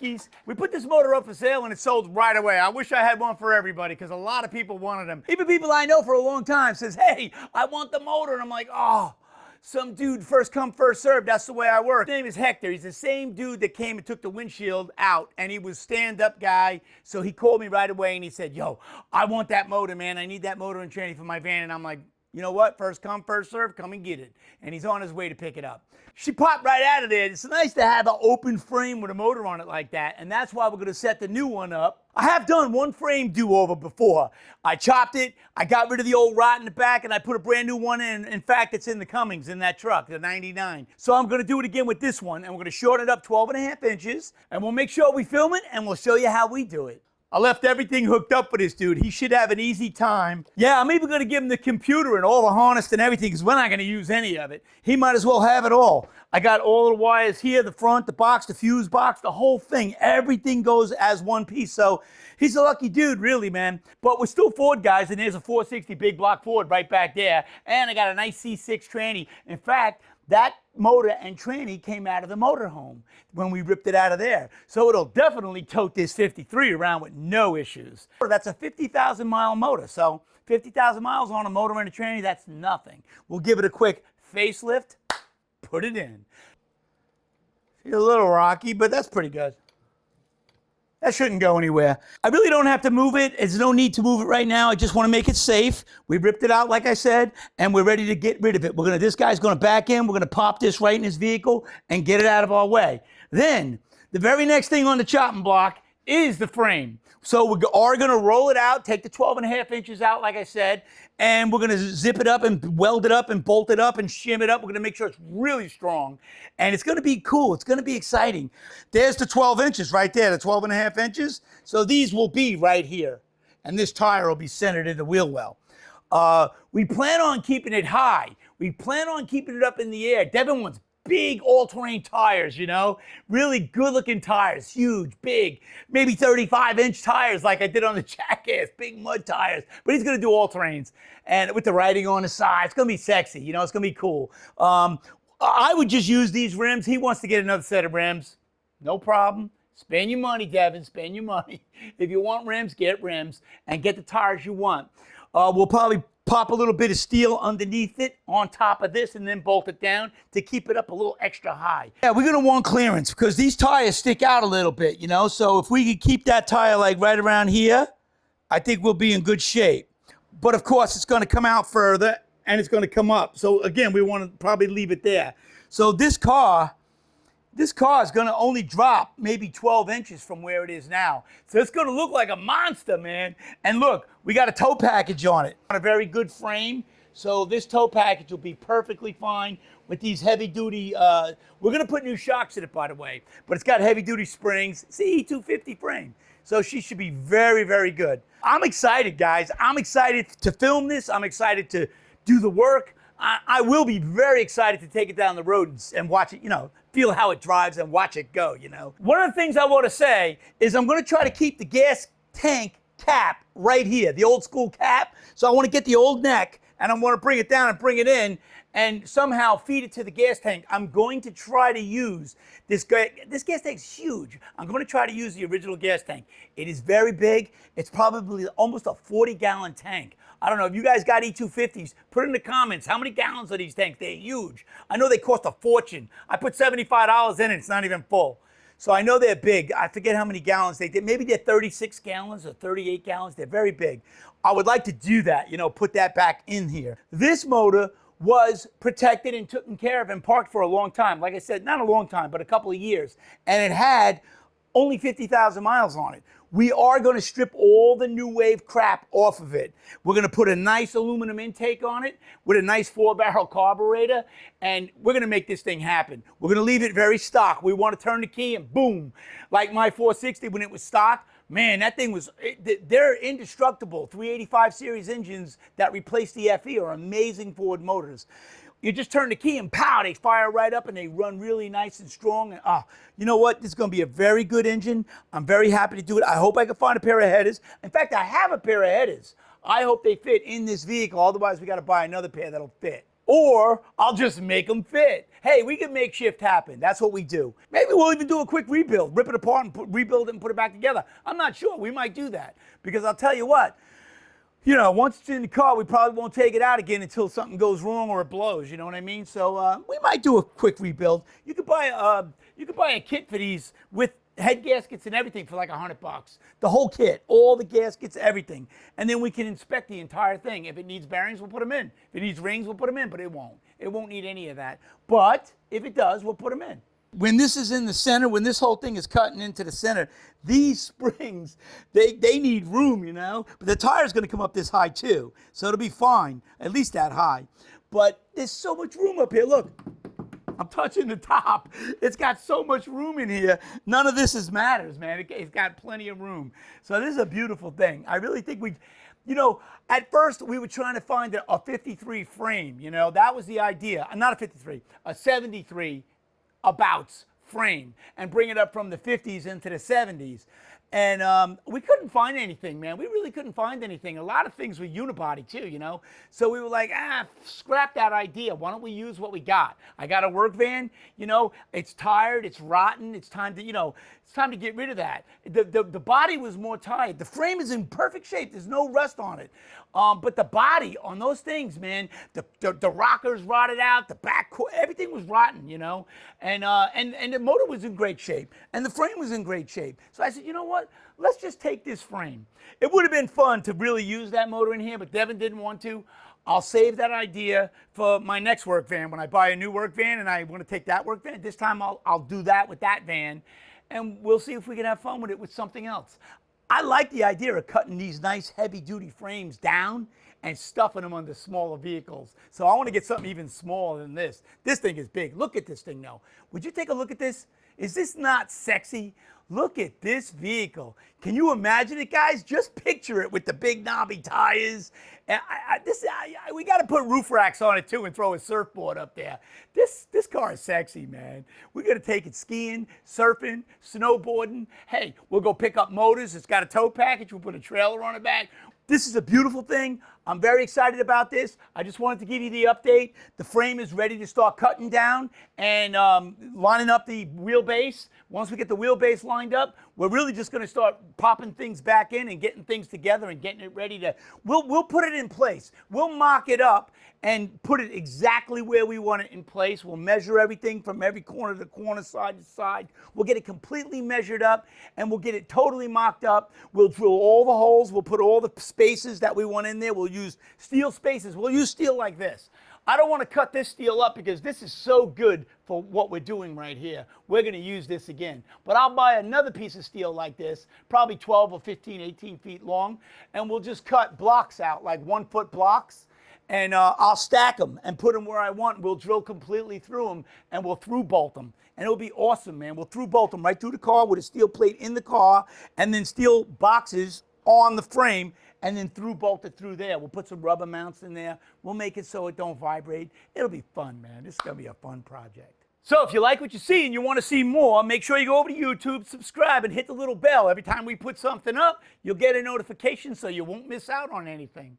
Huskies. We put this motor up for sale and it sold right away. I wish I had one for everybody because a lot of people wanted them. Even people I know for a long time says, hey, I want the motor. And I'm like, oh, some dude, first come, first served. That's the way I work. His name is Hector. He's the same dude that came and took the windshield out, and he was stand-up guy. So he called me right away and he said, yo, I want that motor, man. I need that motor and tranny for my van. And I'm like, you know what? First come, first serve. Come and get it. And he's on his way to pick it up. She popped right out of there. It's nice to have an open frame with a motor on it like that. And that's why we're going to set the new one up. I have done one frame do-over before. I chopped it. I got rid of the old rot in the back, and I put a brand new one in. In fact, it's in the Cummings in that truck, the 99. So I'm going to do it again with this one, and we're going to shorten it up 12.5 inches. And we'll make sure we film it, and we'll show you how we do it. I left everything hooked up for this dude. He should have an easy time. Yeah, I'm even gonna give him the computer and all the harness and everything because we're not gonna use any of it. He might as well have it all. I got all the wires here, the front, the box, the fuse box, the whole thing. Everything goes as one piece. So he's a lucky dude, really, man. But we're still Ford guys, and there's a 460 big block Ford right back there. And I got a nice C6 tranny. In fact, that motor and tranny came out of the motorhome when we ripped it out of there. So it'll definitely tote this 53 around with no issues. That's a 50,000 mile motor. So 50,000 miles on a motor and a tranny, that's nothing. We'll give it a quick facelift, put it in. It's a little rocky, but that's pretty good. That shouldn't go anywhere. I really don't have to move it. There's no need to move it right now. I just want to make it safe. We ripped it out, like I said, and we're ready to get rid of it. This guy's gonna back in. We're gonna pop this right in his vehicle and get it out of our way. Then, the very next thing on the chopping block is the frame. So we are gonna roll it out, take the 12.5 inches out, like I said, and we're gonna zip it up and weld it up and bolt it up and shim it up. We're gonna make sure it's really strong. And it's gonna be cool, it's gonna be exciting. There's the 12 inches right there, the 12.5 inches. So these will be right here. And this tire will be centered in the wheel well. We plan on keeping it high. We plan on keeping it up in the air. Devin wants big all-terrain tires, you know? Really good-looking tires, huge, big, maybe 35-inch tires like I did on the Jackass, big mud tires. But he's gonna do all-terrains. And with the writing on the side, it's gonna be sexy, you know? It's gonna be cool. I would just use these rims. He wants to get another set of rims. No problem. Spend your money, Devin, spend your money. If you want rims, get rims and get the tires you want. We'll probably pop a little bit of steel underneath it on top of this and then bolt it down to keep it up a little extra high. Yeah, we're gonna want clearance because these tires stick out a little bit, you know? So if we could keep that tire like right around here, I think we'll be in good shape. But of course, it's gonna come out further and it's gonna come up. So again, we wanna probably leave it there. So this car is gonna only drop maybe 12 inches from where it is now. So it's gonna look like a monster, man. And look, we got a tow package on it. On a very good frame. So this tow package will be perfectly fine with these heavy duty, we're gonna put new shocks in it, by the way, but it's got heavy duty springs. It's the E250 frame. So she should be very, very good. I'm excited, guys. I'm excited to film this. I'm excited to do the work. I will be very excited to take it down the road and watch it, you know, feel how it drives and watch it go, you know. One of the things I want to say is I'm going to try to keep the gas tank cap right here, the old school cap. So I want to get the old neck and I want to bring it down and bring it in and somehow feed it to the gas tank. I'm going to try to use this gas tank's huge. I'm going to try to use the original gas tank. It is very big. It's probably almost a 40-gallon tank. I don't know, if you guys got E250s, put in the comments, how many gallons are these tanks? They're huge. I know they cost a fortune. I put $75 in it, it's not even full. So I know they're big. I forget how many gallons they did. Maybe they're 36 gallons or 38 gallons. They're very big. I would like to do that, you know, put that back in here. This motor was protected and taken care of and parked for a long time. Like I said, not a long time, but a couple of years. And it had only 50,000 miles on it. We are going to strip all the new wave crap off of it. We're going to put a nice aluminum intake on it with a nice 4-barrel carburetor, and we're going to make this thing happen. We're going to leave it very stock. We want to turn the key and boom. Like my 460 when it was stock, man, that thing was, they're indestructible. 385 series engines that replaced the FE are amazing Ford motors. You just turn the key and pow, they fire right up and they run really nice and strong. And you know what? This is going to be a very good engine. I'm very happy to do it. I hope I can find a pair of headers. In fact, I have a pair of headers. I hope they fit in this vehicle. Otherwise, we got to buy another pair that'll fit. or I'll just make them fit. Hey, we can make shift happen. That's what we do. Maybe we'll even do a quick rebuild, rip it apart and rebuild it and put it back together. I'm not sure. We might do that because I'll tell you what, you know, once it's in the car, we probably won't take it out again until something goes wrong or it blows. You know what I mean? So we might do a quick rebuild. You could buy a kit for these with head gaskets and everything for like $100. The whole kit, all the gaskets, everything. And then we can inspect the entire thing. If it needs bearings, we'll put them in. If it needs rings, we'll put them in, but it won't. It won't need any of that. But if it does, we'll put them in. When this is in the center, when this whole thing is cutting into the center, these springs, they need room, you know? But the tire's gonna come up this high too. So it'll be fine, at least that high. But there's so much room up here, look. I'm touching the top. It's got so much room in here. None of this matters, man. It's got plenty of room. So this is a beautiful thing. I really think you know, at first we were trying to find a 53 frame, you know, that was the idea. Not a 53, a 73 abouts frame and bring it up from the 50s into the 70s. And we couldn't find anything, man. We really couldn't find anything. A lot of things were unibody too, you know? So we were like, scrap that idea. Why don't we use what we got? I got a work van, you know, it's tired, it's rotten, it's time to, you know, it's time to get rid of that. The body was more tired. The frame is in perfect shape. There's no rust on it. But the body on those things, man, the rockers rotted out, the back, everything was rotten, you know? And the motor was in great shape and the frame was in great shape. So I said, you know what? Let's just take this frame. It would have been fun to really use that motor in here, but Devin didn't want to. I'll save that idea for my next work van. When I buy a new work van and I want to take that work van, this time I'll do that with that van and we'll see if we can have fun with it with something else. I like the idea of cutting these nice heavy duty frames down and stuffing them under smaller vehicles. So I want to get something even smaller than this. This thing is big. Look at this thing though. Would you take a look at this? Is this not sexy? Look at this vehicle. Can you imagine it, guys? Just picture it with the big knobby tires. And we got to put roof racks on it too and throw a surfboard up there. This car is sexy, man. We're going to take it skiing, surfing, snowboarding. Hey, we'll go pick up motors. It's got a tow package. We'll put a trailer on the back. This is a beautiful thing. I'm very excited about this. I just wanted to give you the update. The frame is ready to start cutting down and lining up the wheelbase. Once we get the wheelbase lined up, we're really just going to start popping things back in and getting things together and getting it ready to, we'll put it in place. We'll mock it up and put it exactly where we want it in place. We'll measure everything from every corner to corner, side to side. We'll get it completely measured up and we'll get it totally mocked up. We'll drill all the holes. We'll put all the spaces that we want in there. We'll use steel spaces. We'll use steel like this. I don't want to cut this steel up because this is so good for what we're doing right here. We're going to use this again. But I'll buy another piece of steel like this, probably 12 or 15, 18 feet long, and we'll just cut blocks out, like 1 foot blocks. And I'll stack them and put them where I want. We'll drill completely through them and we'll through bolt them. And it'll be awesome, man. We'll through bolt them right through the car with a steel plate in the car and then steel boxes on the frame and then through bolt it through there. We'll put some rubber mounts in there. We'll make it so it don't vibrate. It'll be fun, man. This is going to be a fun project. So if you like what you see and you want to see more, make sure you go over to YouTube, subscribe, and hit the little bell. Every time we put something up, you'll get a notification so you won't miss out on anything.